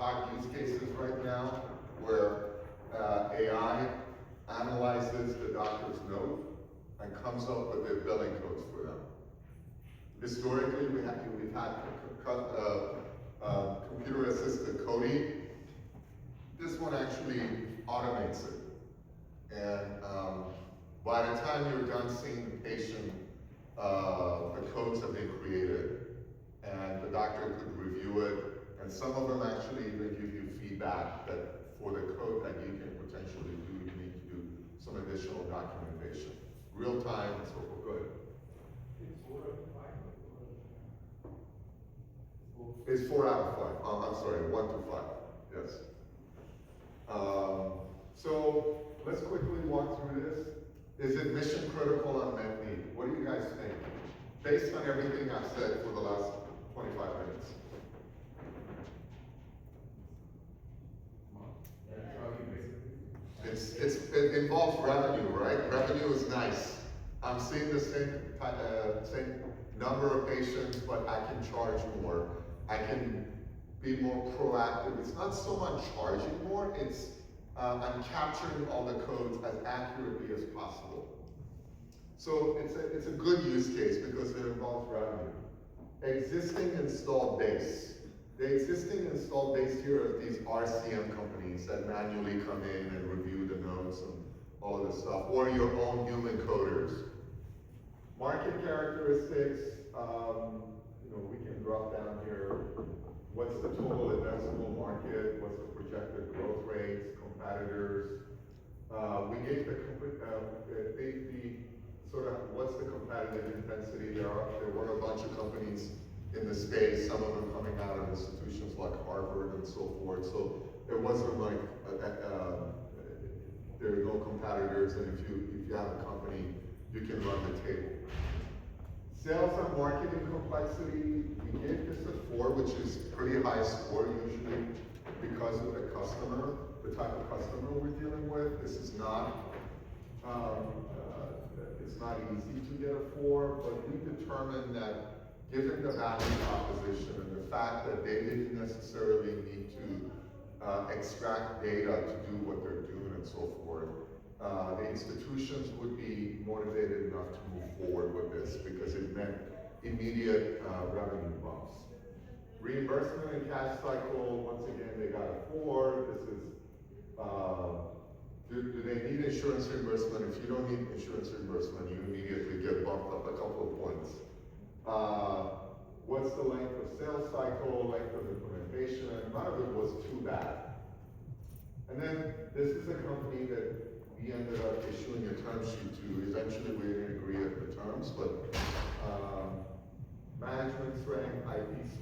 hot use cases right now where AI analyzes the doctor's note and comes up with their billing codes for them. Historically, we've had computer-assisted coding. This one actually automates it. And by the time you're done seeing the patient, the codes have been created, and the doctor could review it, and some of them actually even give you feedback that for the code that you can potentially do, you need to do some additional documentation. Real time, so we're good. It's 4 out of 5. I'm sorry, 1 to 5. Yes. So let's quickly walk through this. Is it mission critical unmet need? What do you guys think? Based on everything I've said for the last 25 minutes. It involves revenue, right? Revenue is nice. I'm seeing the same number of patients, but I can charge more. I can be more proactive. It's not so much charging more, it's I'm capturing all the codes as accurately as possible. So it's a good use case because it involves revenue. Existing installed base. The existing installed base here are these RCM companies that manually come in and review the notes and all of this stuff, or your own human coders. Market characteristics, we can drop down here. What's the total addressable market? What's the projected growth rates? Competitors? We gave the sort of what's the competitive intensity. There were a bunch of companies in the space, some of them coming out of institutions like Harvard and so forth. So it wasn't like there are no competitors, and if you have a company, you can run the table. Sales and marketing complexity, we gave this a 4, which is pretty high score usually because of the customer, the type of customer we're dealing with. This is not, it's not easy to get a 4, but we determined that given the value proposition and the fact that they didn't necessarily need to extract data to do what they're doing and so forth, the institutions would be motivated enough to move forward with this because it meant immediate revenue bumps. Reimbursement and cash cycle, once again, they got a 4. This is, do they need insurance reimbursement? If you don't need insurance reimbursement, you immediately get bumped up a couple of points. What's the length of sales cycle, length of implementation? None of it was too bad. And then this is a company that we ended up issuing a term sheet to. Eventually we didn't agree at the terms, but management strength, IP strength,